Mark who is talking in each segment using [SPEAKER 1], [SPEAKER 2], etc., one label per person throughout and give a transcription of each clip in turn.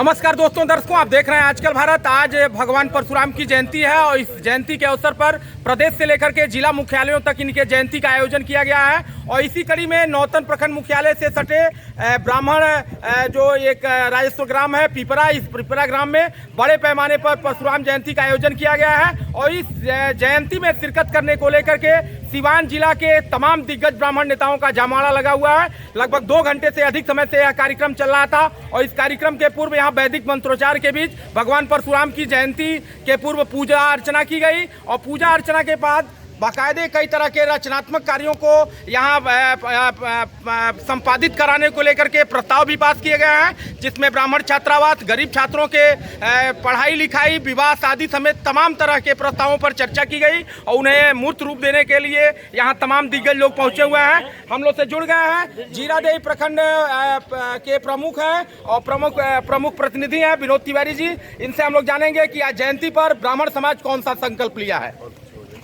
[SPEAKER 1] नमस्कार दोस्तों, दर्शकों, आप देख रहे हैं आजकल भारत। आज भगवान परशुराम की जयंती है और इस जयंती के अवसर पर प्रदेश से लेकर के जिला मुख्यालयों तक इनके जयंती का आयोजन किया गया है। और इसी कड़ी में नौतन प्रखंड मुख्यालय से सटे ब्राह्मण जो एक राजस्व ग्राम है पिपरा, इस पिपरा ग्राम में बड़े पैमाने पर परशुराम जयंती का आयोजन किया गया है। और इस जयंती में शिरकत करने को लेकर के सिवान जिला के तमाम दिग्गज ब्राह्मण नेताओं का जमावड़ा लगा हुआ है। लगभग 2 घंटे से अधिक समय से यह कार्यक्रम चल रहा था। और इस कार्यक्रम के पूर्व यहाँ वैदिक मंत्रोच्चार के बीच भगवान परशुराम की जयंती के पूर्व पूजा अर्चना की गई। और पूजा अर्चना के बाद बाकायदे कई तरह के रचनात्मक कार्यों को यहाँ संपादित कराने को लेकर के प्रस्ताव भी पास किए गए हैं, जिसमें ब्राह्मण छात्रावास, गरीब छात्रों के पढ़ाई लिखाई, विवाह, शादी समेत तमाम तरह के प्रस्तावों पर चर्चा की गई। और उन्हें मूर्त रूप देने के लिए यहाँ तमाम दिग्गज लोग पहुँचे हुए हैं। हम लोग से जुड़ गए हैं जीरादेई प्रखंड के प्रमुख हैं और प्रमुख प्रतिनिधि हैं विनोद तिवारी जी। इनसे हम लोग जानेंगे कि आज जयंती पर ब्राह्मण समाज कौन सा संकल्प लिया है।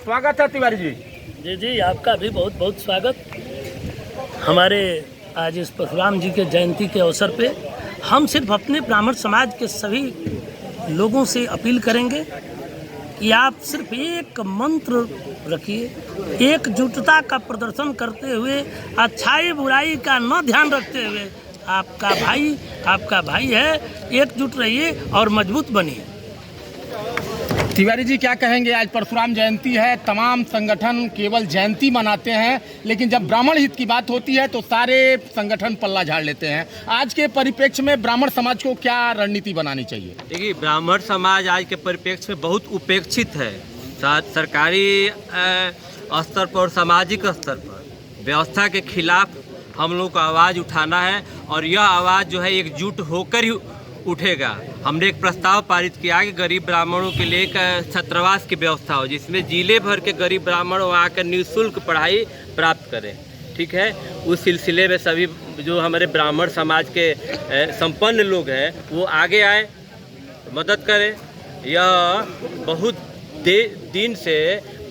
[SPEAKER 1] स्वागत है तिवारी जी।
[SPEAKER 2] जी, आपका भी बहुत बहुत स्वागत। हमारे आज इस परशुराम जी के जयंती के अवसर पे हम सिर्फ अपने ब्राह्मण समाज के सभी लोगों से अपील करेंगे कि आप सिर्फ एक मंत्र रखिए, एकजुटता का प्रदर्शन करते हुए, अच्छाई बुराई का न ध्यान रखते हुए। आपका भाई है, एकजुट रहिए और मजबूत बनिए।
[SPEAKER 1] तिवारी जी, क्या कहेंगे? आज परशुराम जयंती है, तमाम संगठन केवल जयंती मनाते हैं, लेकिन जब ब्राह्मण हित की बात होती है तो सारे संगठन पल्ला झाड़ लेते हैं। आज के परिप्रेक्ष्य में ब्राह्मण समाज को क्या रणनीति बनानी चाहिए?
[SPEAKER 3] देखिए, ब्राह्मण समाज आज के परिप्रेक्ष्य में बहुत उपेक्षित है। सरकारी स्तर पर और सामाजिक स्तर पर व्यवस्था के खिलाफ हम लोग को आवाज़ उठाना है। और यह आवाज़ जो है एकजुट होकर ही उठेगा। हमने एक प्रस्ताव पारित किया कि गरीब ब्राह्मणों के लिए एक छात्रावास की व्यवस्था हो, जिसमें जिले भर के गरीब ब्राह्मण वहाँ आकर निःशुल्क पढ़ाई प्राप्त करें। ठीक है, उस सिलसिले में सभी जो हमारे ब्राह्मण समाज के संपन्न लोग हैं वो आगे आए, मदद करें। यह बहुत दिन से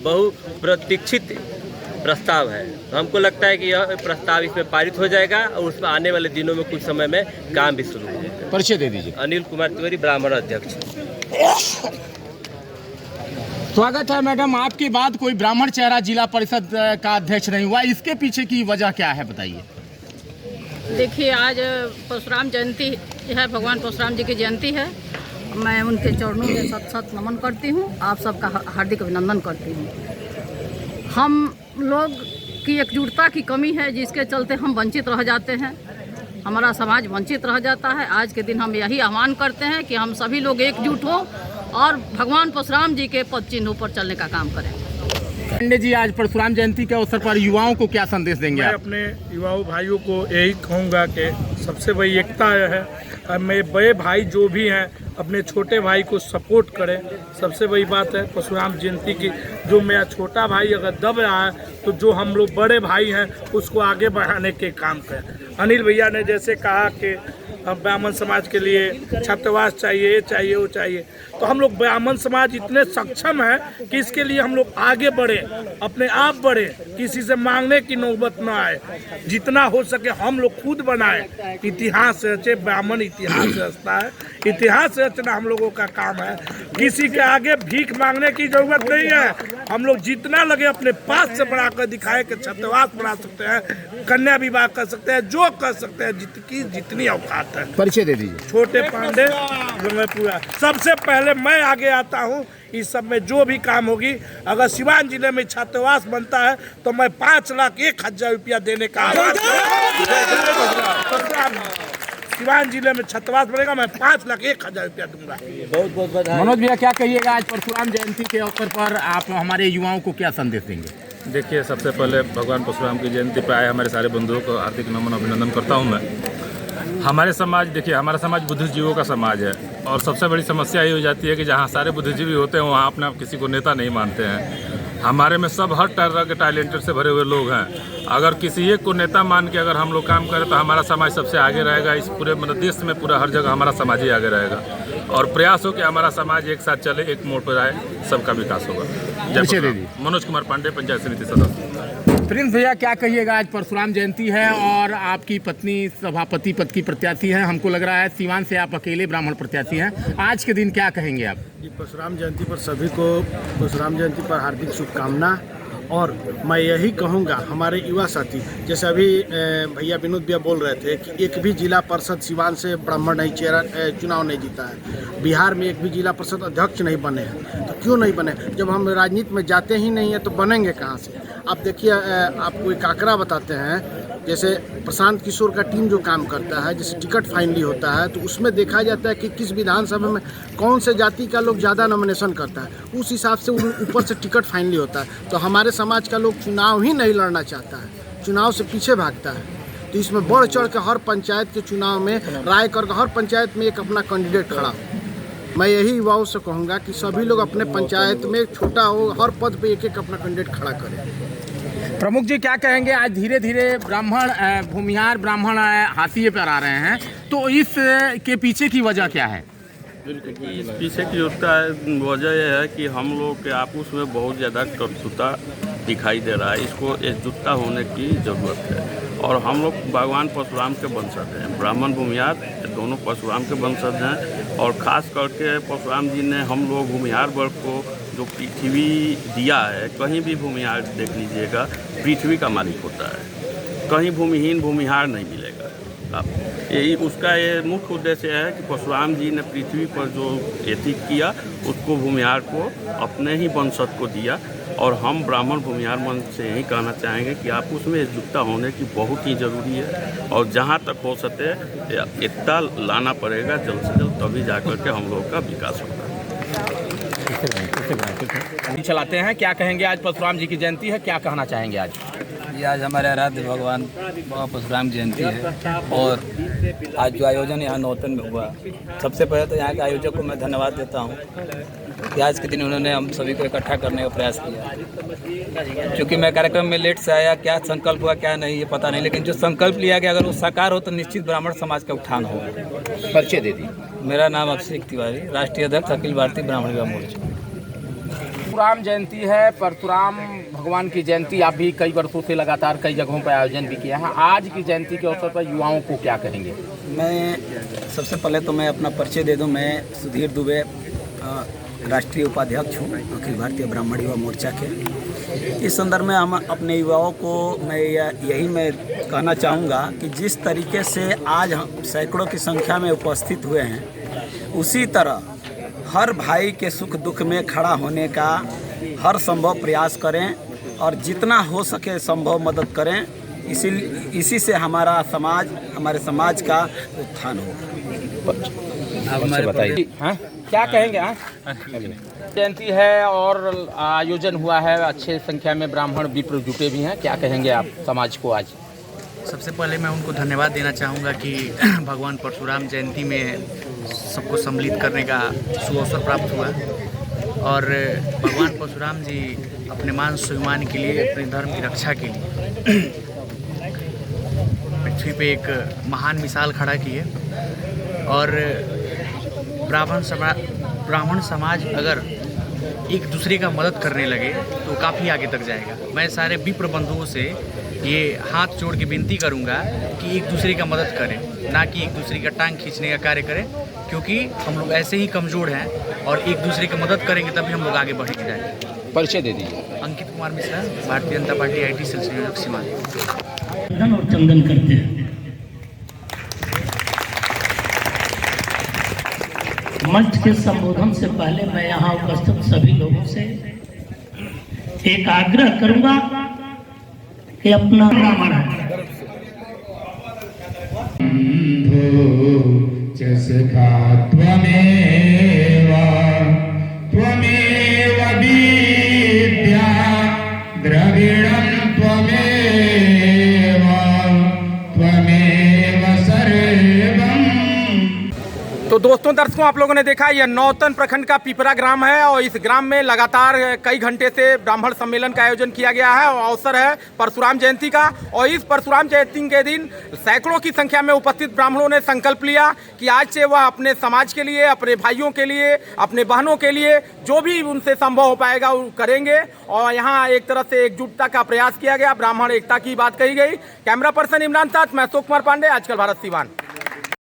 [SPEAKER 3] बहुप्रतीक्षित प्रस्ताव है। तो हमको लगता है कि यह प्रस्ताव इसमें पारित हो जाएगा और उसमें आने वाले दिनों में कुछ समय में काम भी शुरू हो जाएगा।
[SPEAKER 1] परिचय दे दीजिए।
[SPEAKER 3] अनिल कुमार तिवारी, ब्राह्मण अध्यक्ष।
[SPEAKER 1] स्वागत है मैडम। आपकी बात कोई ब्राह्मण चेहरा जिला परिषद का अध्यक्ष नहीं हुआ, इसके पीछे की वजह क्या है, बताइए।
[SPEAKER 4] देखिए, आज परशुराम जयंती है, भगवान परशुराम जी की जयंती है। मैं उनके चरणों में सत नमन करती हूँ, आप सबका हार्दिक अभिनंदन करती हूँ। हम लोग की एकजुटता की कमी है, जिसके चलते हम वंचित रह जाते हैं, हमारा समाज वंचित रह जाता है। आज के दिन हम यही आह्वान करते हैं कि हम सभी लोग एकजुट हों और भगवान परशुराम जी के पद चिन्हों पर चलने का काम करें।
[SPEAKER 1] पांडे जी, आज परशुराम जयंती के अवसर पर युवाओं को क्या संदेश देंगे?
[SPEAKER 5] मैं अपने युवाओं भाइयों को यही कहूँगा कि सबसे बड़ी एकता है। मेरे बड़े भाई जो भी हैं अपने छोटे भाई को सपोर्ट करें। सबसे बड़ी बात है परशुराम जयंती की, जो मेरा छोटा भाई अगर दब रहा है तो जो हम लोग बड़े भाई हैं उसको आगे बढ़ाने के काम करें। अनिल भैया ने जैसे कहा कि ब्राह्मण समाज के लिए छात्रावास चाहिए, ये चाहिए, वो चाहिए, तो हम लोग ब्राह्मण समाज इतने सक्षम है कि इसके लिए हम लोग आगे बढ़े, अपने आप बढ़े, किसी से मांगने की नौबत न आए। जितना हो सके हम लोग खुद बनाए, इतिहास रचे। ब्राह्मण इतिहास रचता है, इतिहास रचना हम लोगों का काम है। किसी के आगे भीख मांगने की जरूरत नहीं है। हम लोग जितना लगे अपने पास से बढ़ाकर दिखाए कि छात्रावास बना सकते हैं, कन्या विवाह कर सकते हैं, जो कर सकते हैं, जितनी औकात है।
[SPEAKER 1] परिचय दे दीजिए।
[SPEAKER 5] छोटे पांडे, पूरा सबसे पहले मैं आगे आता हूँ इस सब में। जो भी काम होगी, अगर सिवान जिले में छात्रावास बनता है तो मैं 5,01,000 रुपया देने का आवाज। सिवान जिले में छात्रावास बनेगा, मैं 5,01,000 रुपया दूंगा।
[SPEAKER 3] बहुत बहुत बधाई।
[SPEAKER 1] मनोज भैया, क्या कहिएगा? आज परशुराम जयंती के अवसर पर आप हमारे युवाओं को क्या संदेश देंगे?
[SPEAKER 6] देखिए, सबसे पहले भगवान परशुराम की जयंती पर आए हमारे सारे बंधुओं को हार्दिक नमन अभिनंदन करता हूं मैं। हमारे समाज, देखिए, हमारा समाज बुद्धिजीवियों का समाज है और सबसे बड़ी समस्या ये हो जाती है कि जहाँ सारे बुद्धिजीवी होते हैं वहाँ अपने किसी को नेता नहीं मानते हैं। हमारे में सब हर तरह के टैलेंटेड से भरे हुए लोग हैं। अगर किसी एक को नेता मान के अगर हम लोग काम करें तो हमारा समाज सबसे आगे रहेगा। इस पूरे देश में पूरा हर जगह हमारा समाज ही आगे रहेगा। और प्रयास हो कि हमारा समाज एक साथ चले, एक मोड़ पर आए, सबका विकास होगा। जय। मनोज कुमार पांडे, पंचायत समिति सदस्य।
[SPEAKER 1] प्रिंस भैया, क्या कहिएगा? आज परशुराम जयंती है और आपकी पत्नी सभापति पद की प्रत्याशी है। हमको लग रहा है सीवान से आप अकेले ब्राह्मण प्रत्याशी हैं। आज के दिन क्या कहेंगे आप?
[SPEAKER 7] जी, परशुराम जयंती पर सभी को परशुराम जयंती पर हार्दिक शुभकामना। और मैं यही कहूँगा हमारे युवा साथी, जैसे अभी भैया विनोद भैया बोल रहे थे कि एक भी जिला परिषद सिवान से ब्राह्मण नहीं चुनाव नहीं जीता है। बिहार में एक भी जिला परिषद अध्यक्ष नहीं बने हैं। तो क्यों नहीं बने? जब हम राजनीति में जाते ही नहीं हैं तो बनेंगे कहाँ से? आप देखिए, आपको एक आंकड़ा बताते हैं। जैसे प्रशांत किशोर का टीम जो काम करता है, जैसे टिकट फाइनली होता है तो उसमें देखा जाता है कि किस विधानसभा में कौन से जाति का लोग ज़्यादा नॉमिनेशन करता है, उस हिसाब से ऊपर से टिकट फाइनली होता है। तो हमारे समाज का लोग चुनाव ही नहीं लड़ना चाहता है, चुनाव से पीछे भागता है। तो इसमें बढ़ चढ़ के हर पंचायत के चुनाव में राय करके हर पंचायत में एक अपना कैंडिडेट खड़ा हो। मैं यही युवाओं से कहूँगा कि सभी लोग अपने पंचायत में छोटा हो, हर पद पे एक एक अपना कैंडिडेट खड़ा करें।
[SPEAKER 1] प्रमुख जी, क्या कहेंगे? आज धीरे धीरे ब्राह्मण भूमिहार ब्राह्मण हाशिए पर आ रहे हैं, तो इस के पीछे की वजह क्या है?
[SPEAKER 8] इस पीछे की वजह यह है कि हम लोग के आपस में बहुत ज़्यादा कटुता दिखाई दे रहा है। इसको एकजुटता होने की ज़रूरत है। और हम लोग भगवान परशुराम के वंशज हैं। ब्राह्मण भूमिहार दोनों परशुराम के वंशज हैं। और ख़ास करके परशुराम जी ने हम लोग भूमिहार वर्ग को जो पृथ्वी दिया है, कहीं भी भूमिहार देख लीजिएगा पृथ्वी का मालिक होता है, कहीं भूमिहीन भूमिहार नहीं मिलेगा आपको। यही उसका ये मुख्य उद्देश्य है कि परशुराम जी ने पृथ्वी पर जो एथी किया उसको भूमिहार को अपने ही वंशज को दिया। और हम ब्राह्मण भूमिहार मंच से यही कहना चाहेंगे कि आप उसमें एकजुटता होने की बहुत ही ज़रूरी है। और जहाँ तक हो सके एकता लाना पड़ेगा जल्द से जल्द, तभी जाकर के हम लोग का विकास होगा।
[SPEAKER 1] चलाते हैं, क्या कहेंगे? आज परशुराम जी की जयंती है, क्या कहना चाहेंगे आज?
[SPEAKER 9] ये आज हमारे आराध्य भगवान बाबा परशुराम जयंती है और आज जो आयोजन यहाँ नौतन में हुआ, सबसे पहले तो यहाँ के आयोजक को मैं धन्यवाद देता हूँ कि आज के दिन उन्होंने हम सभी को इकट्ठा करने का प्रयास किया। क्योंकि मैं कार्यक्रम में लेट से आया, क्या संकल्प हुआ क्या नहीं ये पता नहीं, लेकिन जो संकल्प लिया गया अगर वो साकार हो तो निश्चित ब्राह्मण समाज का उत्थान होगा।
[SPEAKER 1] परिचय दे दी।
[SPEAKER 9] मेरा नाम अभिषेक तिवारी, राष्ट्रीय अध्यक्ष अखिल भारतीय ब्राह्मण युवा मोर्चा।
[SPEAKER 1] परशुराम जयंती है, परशुराम भगवान की जयंती आप भी कई वर्षों से लगातार कई जगहों पर आयोजन भी किया है। आज की जयंती के अवसर पर युवाओं को क्या कहेंगे?
[SPEAKER 9] मैं सबसे पहले तो मैं अपना परिचय दे दूं। मैं सुधीर दुबे राष्ट्रीय उपाध्यक्ष हूँ अखिल भारतीय ब्राह्मण युवा मोर्चा के। इस संदर्भ में हम अपने युवाओं को यही मैं कहना चाहूँगा कि जिस तरीके से आज हम सैकड़ों की संख्या में उपस्थित हुए हैं, उसी तरह हर भाई के सुख दुख में खड़ा होने का हर संभव प्रयास करें और जितना हो सके संभव मदद करें। इसी से हमारा समाज, हमारे समाज का उत्थान होगा।
[SPEAKER 1] आप हमारे बताइए, हाँ क्या कहेंगे? हाँ, जयंती है और आयोजन हुआ है, अच्छे संख्या में ब्राह्मण विप्र जुटे भी हैं, क्या कहेंगे आप समाज को आज?
[SPEAKER 10] सबसे पहले मैं उनको धन्यवाद देना चाहूँगा कि भगवान परशुराम जयंती में सबको सम्मिलित करने का सुअवसर प्राप्त हुआ। और भगवान परशुराम जी अपने मान स्वाभिमान के लिए, अपने धर्म की रक्षा के लिए पृथ्वी पे एक महान मिसाल खड़ा की है। और ब्राह्मण समाज अगर एक दूसरे का मदद करने लगे तो काफ़ी आगे तक जाएगा। मैं सारे विप्र बंधुओं से ये हाथ जोड़ के विनती करूंगा कि एक दूसरे का मदद करें, ना कि एक दूसरे का टांग खींचने का कार्य करें, क्योंकि हम लोग ऐसे ही कमज़ोर हैं और एक दूसरे की मदद करेंगे तभी हम लोग आगे बढ़ेंगे जाएंगे।
[SPEAKER 1] परिचय दे दीजिए।
[SPEAKER 10] Ankit Kumar Mishra, Bharatiya Janata party IT cell संयोजक सीवान।
[SPEAKER 2] और चंदन करते हैं। मंच के संबोधन से पहले मैं यहाँ उपस्थित सभी लोगों से एक आग्रह करूंगा कि अपना ब्राह्मण
[SPEAKER 11] त्वमेव विद्या द्रविणं त्वमेव सर्वम्।
[SPEAKER 1] तो दोस्तों दर्शकों, आप लोगों ने देखा यह नौतन प्रखंड का पिपरा ग्राम है और इस ग्राम में लगातार कई घंटे से ब्राह्मण सम्मेलन का आयोजन किया गया है और अवसर है परशुराम जयंती का। और इस परशुराम जयंती के दिन सैकड़ों की संख्या में उपस्थित ब्राह्मणों ने संकल्प लिया कि आज से वह अपने समाज के लिए, अपने भाइयों के लिए, अपने बहनों के लिए जो भी उनसे संभव हो पाएगा वो करेंगे। और यहाँ एक तरह से एकजुटता का प्रयास किया गया, ब्राह्मण एकता की बात कही गई। कैमरा पर्सन इमरान साथ मैं अशोक कुमार पांडे, आजकल भारत सिवान।